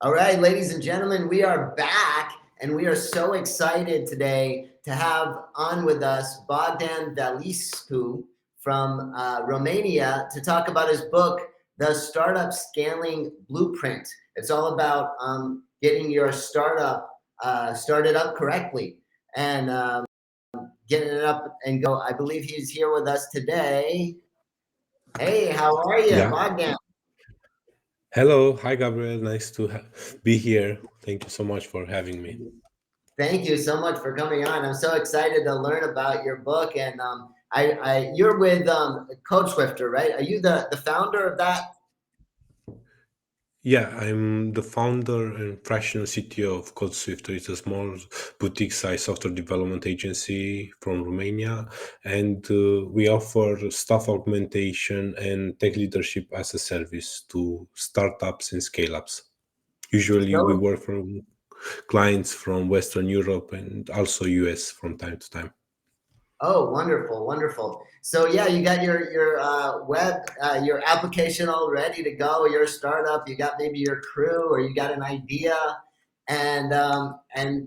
All right, ladies and gentlemen, we are back and we are so excited today to have on with us Bogdan Veliscu from Romania to talk about his book, The Startup Scaling Blueprint. It's all about getting your startup started up correctly and getting it up and go. I believe he's here with us today. Hey, how are you, Yeah. Bogdan? Hello. Hi, Gabriel. Nice to be here. Thank you so much for having me. Thank you so much for coming on. I'm so excited to learn about your book. And you're with Code Swifter, right? Are you the founder of that? Yeah, I'm the founder and fractional CTO of CodeSwift. It's a small boutique size software development agency from Romania, and we offer staff augmentation and tech leadership as a service to startups and scale ups. Usually, we So, work from clients from Western Europe and also US from time to time. oh, wonderful, wonderful. So yeah, you got your application all ready to go. Your startup, you got maybe your crew, or you got an idea, and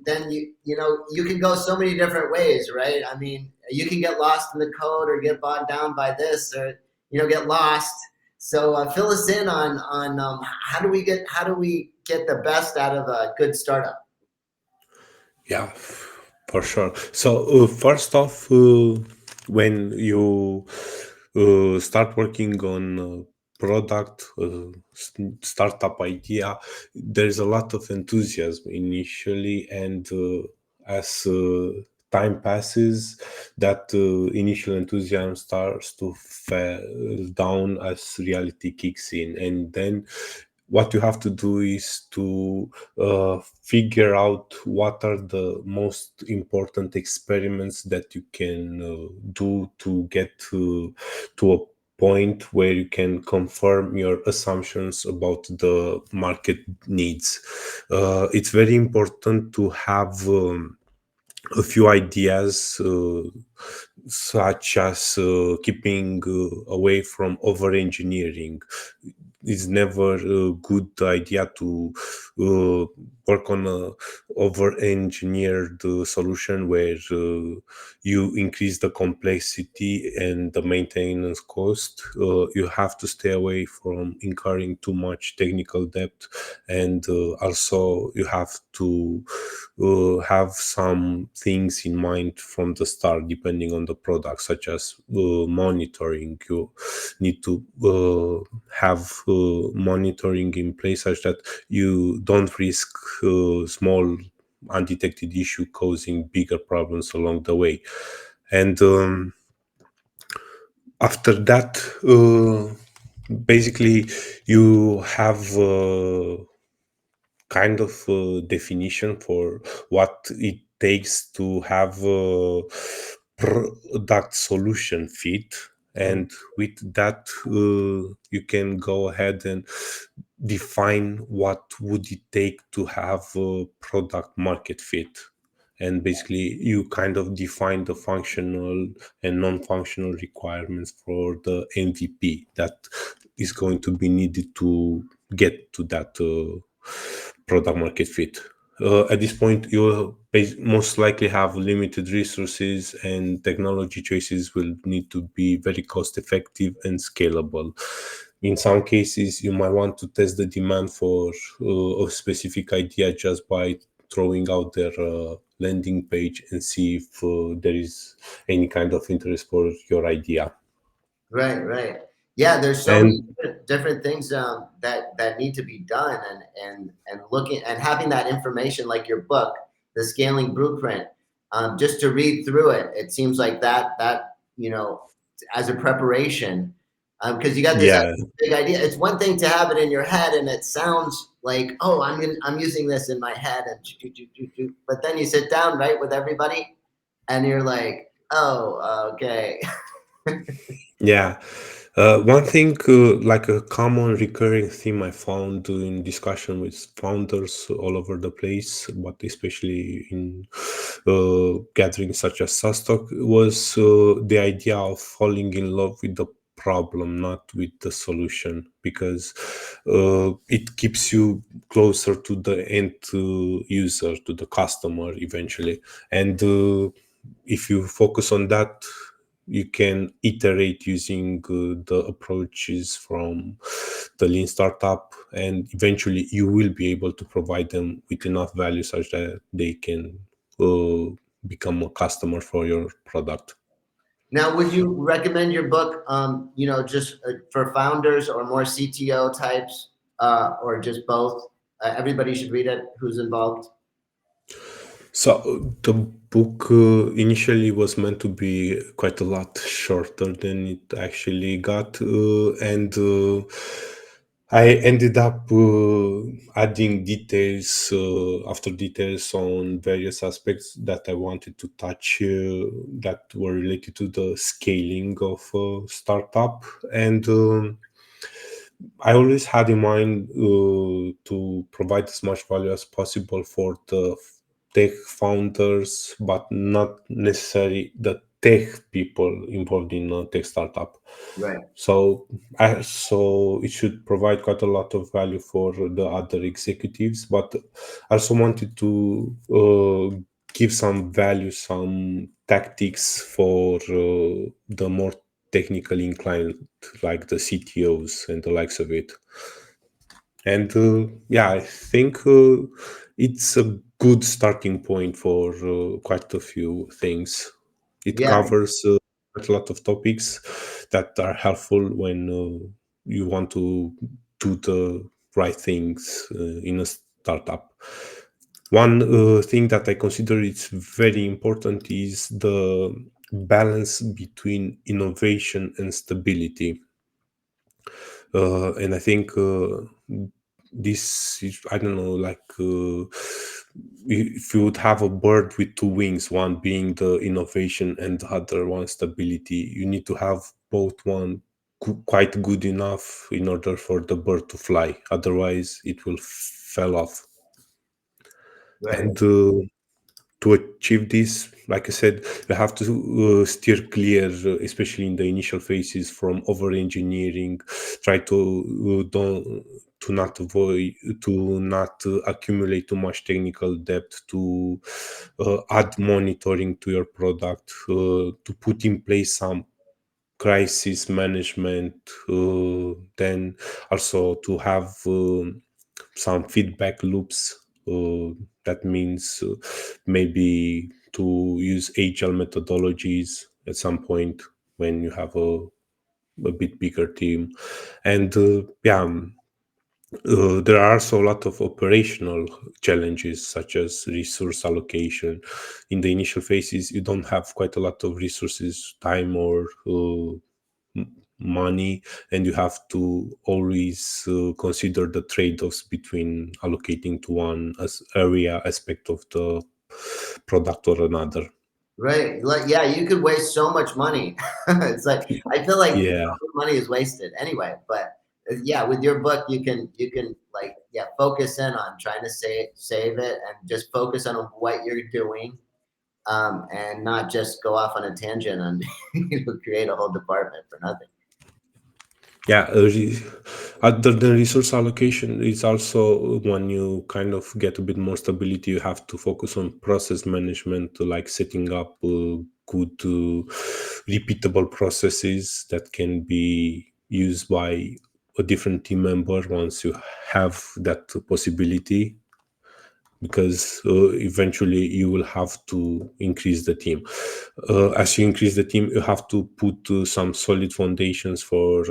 then you can go so many different ways, right? I mean, you can get lost in the code, or get bogged down by this, or get lost. So fill us in on how do we get the best out of a good startup? Yeah, for sure. So, first off, when you start working on a product, startup idea, there's a lot of enthusiasm initially, and as time passes, that initial enthusiasm starts to fall down as reality kicks in, and then what you have to do is to figure out what are the most important experiments that you can do to get to a point where you can confirm your assumptions about the market needs. It's very important to have a few ideas, such as keeping away from over engineering. It's never a good idea to uh, work on a over engineered solution where you increase the complexity and the maintenance cost. You have to stay away from incurring too much technical debt, and also you have to have some things in mind from the start, depending on the product, such as monitoring. You need to have monitoring in place such that you don't risk small undetected issue causing bigger problems along the way. And after that, basically, you have kind of definition for what it takes to have a product solution fit, and with that you can go ahead and define what would it take to have a product market fit. And basically you kind of define the functional and non-functional requirements for the MVP that is going to be needed to get to that product market fit. At this point, you most likely have limited resources, and technology choices will need to be very cost effective and scalable. In some cases, you might want to test the demand for a specific idea just by throwing out their landing page and see if there is any kind of interest for your idea. Right, right. Yeah, there's so many And different things that need to be done, and looking and having that information, like your book, the Scaling Blueprint, just to read through it. It seems like that as a preparation, because you got this yeah, big idea. It's one thing to have it in your head, and it sounds like, oh, I'm using this in my head, and but then you sit down right with everybody, and you're like, oh, okay. yeah. One thing, like a common recurring theme I found in discussion with founders all over the place, but especially in gatherings such as SASTOC, was the idea of falling in love with the problem, not with the solution, because it keeps you closer to the end user, to the customer eventually. And if you focus on that, you can iterate using the approaches from the lean startup, and eventually you will be able to provide them with enough value such that they can uh, become a customer for your product. Now, would you recommend your book, just for founders or more CTO types, or just both? Everybody should read it who's involved. So the book initially was meant to be quite a lot shorter than it actually got, and I ended up adding details after details on various aspects that I wanted to touch that were related to the scaling of startup. And I always had in mind to provide as much value as possible for the tech founders, but not necessarily the tech people involved in a tech startup. Right. So it should provide quite a lot of value for the other executives, but I also wanted to give some value, some tactics for the more technically inclined, like the CTOs and the likes of it. And yeah, I think it's a good starting point for quite a few things. It Yeah. covers quite a lot of topics that are helpful when you want to do the right things in a startup. One thing that I consider is very important is the balance between innovation and stability. And I think this is, I don't know, like if you would have a bird with two wings, one being the innovation and the other one stability, you need to have both one quite good enough in order for the bird to fly. Otherwise, it will fell off. Right. And to achieve this, like I said, you have to steer clear, especially in the initial phases, from over engineering. Try to don't to not avoid to not accumulate too much technical depth, to add monitoring to your product, to put in place some crisis management, then also to have some feedback loops. That means maybe to use agile methodologies at some point when you have a bit bigger team. And yeah, there are also a lot of operational challenges, such as resource allocation. In the initial phases, you don't have quite a lot of resources, time, or money, and you have to always consider the trade-offs between allocating to one as area aspect of the product or another. Right. Like, yeah, you could waste so much money. It's like I feel like Yeah, money is wasted anyway. But yeah, with your book, you can like, yeah, focus in on trying to save it and just focus on what you're doing, and not just go off on a tangent and create a whole department for nothing. yeah. Other than resource allocation, it's also when you kind of get a bit more stability, you have to focus on process management, like setting up good repeatable processes that can be used by a different team member once you have that possibility, because eventually you will have to increase the team. As you increase the team, you have to put some solid foundations for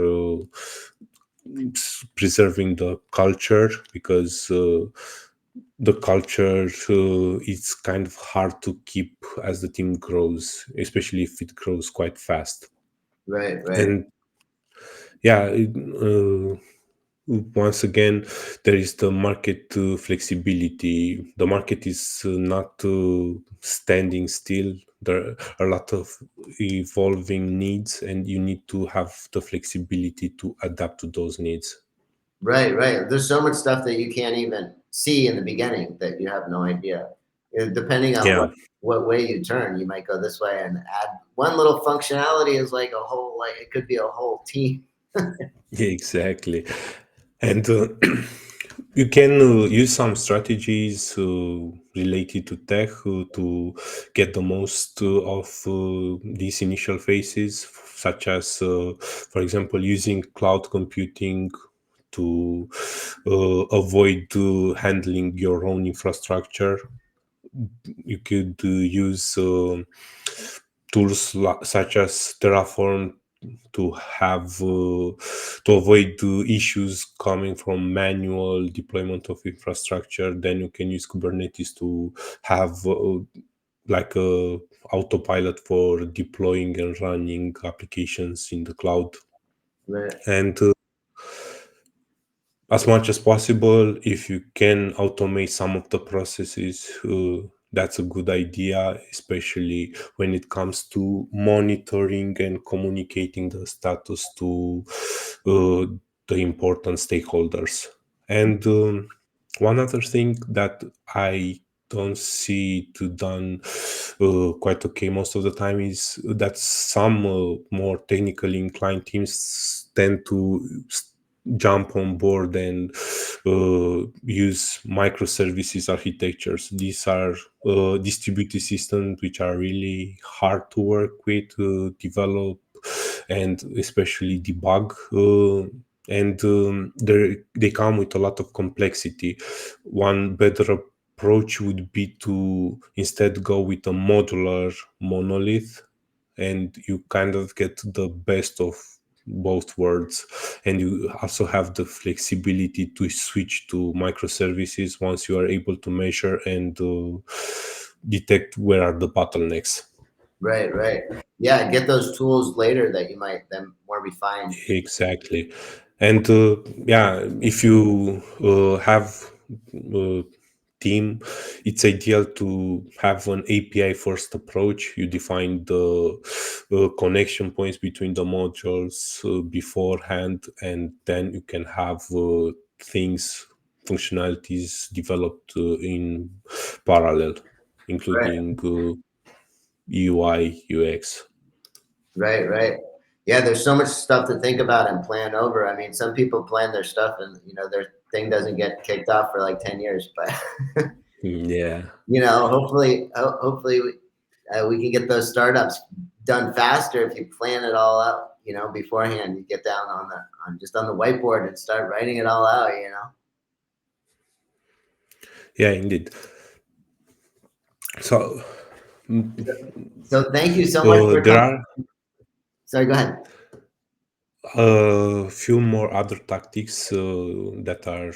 preserving the culture, because the culture is kind of hard to keep as the team grows, especially if it grows quite fast. Right. Right. And yeah, once again, there is the market flexibility. The market is not standing still. There are a lot of evolving needs, and you need to have the flexibility to adapt to those needs. Right. Right. There's so much stuff that you can't even see in the beginning that you have no idea. Depending on Yeah, what way you turn, you might go this way and add one little functionality is like a whole, like it could be a whole team. exactly. And you can use some strategies related to tech to get the most of these initial phases, such as, for example, using cloud computing to avoid handling your own infrastructure. You could use tools such as Terraform to have to avoid issues coming from manual deployment of infrastructure. Then you can use Kubernetes to have like a autopilot for deploying and running applications in the cloud. Right, And as much as possible, if you can automate some of the processes, that's a good idea, especially when it comes to monitoring and communicating the status to uh, the important stakeholders. And one other thing that I don't see to done quite okay most of the time is that some more technically inclined teams tend to jump on board and use microservices architectures. These are distributed systems which are really hard to work with, develop, and especially debug. And they come with a lot of complexity. One better approach would be to instead go with a modular monolith, and you kind of get the best of both worlds, and you also have the flexibility to switch to microservices once you are able to measure and detect where are the bottlenecks. right, right. Yeah, get those tools later that you might then more refined. Exactly. And yeah, if you have a team, it's ideal to have an API first approach. You define the connection points between the modules beforehand, and then you can have things, functionalities developed in parallel, Right, including UI, UX. right, right. Yeah, there's so much stuff to think about and plan over. I mean, some people plan their stuff and their thing doesn't get kicked off for like 10 years, but Yeah. hopefully we can get those startups done faster if you plan it all out, beforehand. You get down on the whiteboard and start writing it all out. Yeah, indeed. So So thank you so much for there coming. are Sorry, go ahead. a few more other tactics that are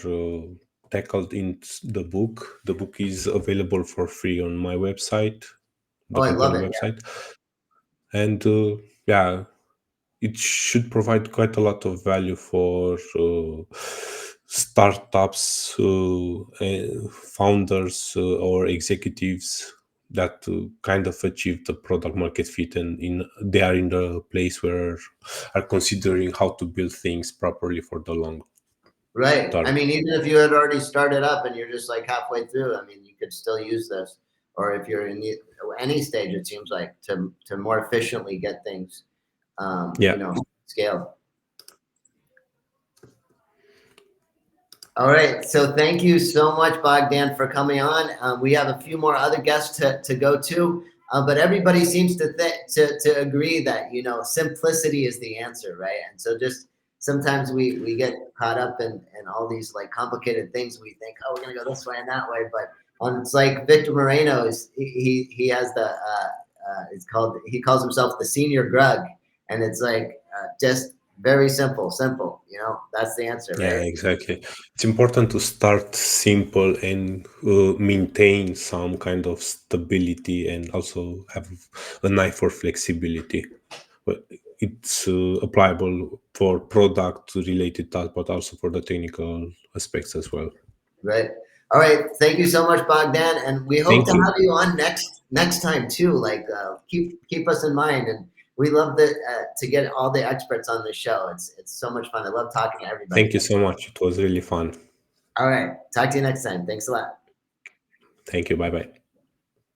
tackled in the book. The book is available for free on my website, Oh, the I love company it. website, and yeah, it should provide quite a lot of value for startups, founders, or executives that kind of achieve the product market fit, and they are in the place where are considering how to build things properly for the long Right. I term. mean, even if you had already started up and you're just like halfway through, I mean, you could still use this. Or if you're in any stage, it seems like to more efficiently get things, Yeah, scaled. All right. So thank you so much, Bogdan, for coming on. We have a few more other guests to go to, but everybody seems to agree that simplicity is the answer, right? And so just sometimes we get caught up in all these like complicated things. We think, oh, we're gonna go this way and that way, but it's like Victor Moreno is he has it's called he calls himself the senior Grug, and it's like just very simple. That's the answer, yeah, right? exactly. It's important to start simple and maintain some kind of stability, and also have an eye for flexibility. But it's applicable for product related tasks, but also for the technical aspects as well. Right. All right. Thank you so much, Bogdan, and we hope to Thank you. have you on next time too. Like, keep us in mind, and we love to get all the experts on the show. It's so much fun. I love talking to everybody. Thank you so much. It was really fun. All right. Talk to you next time. Thanks a lot. Thank you. Bye bye.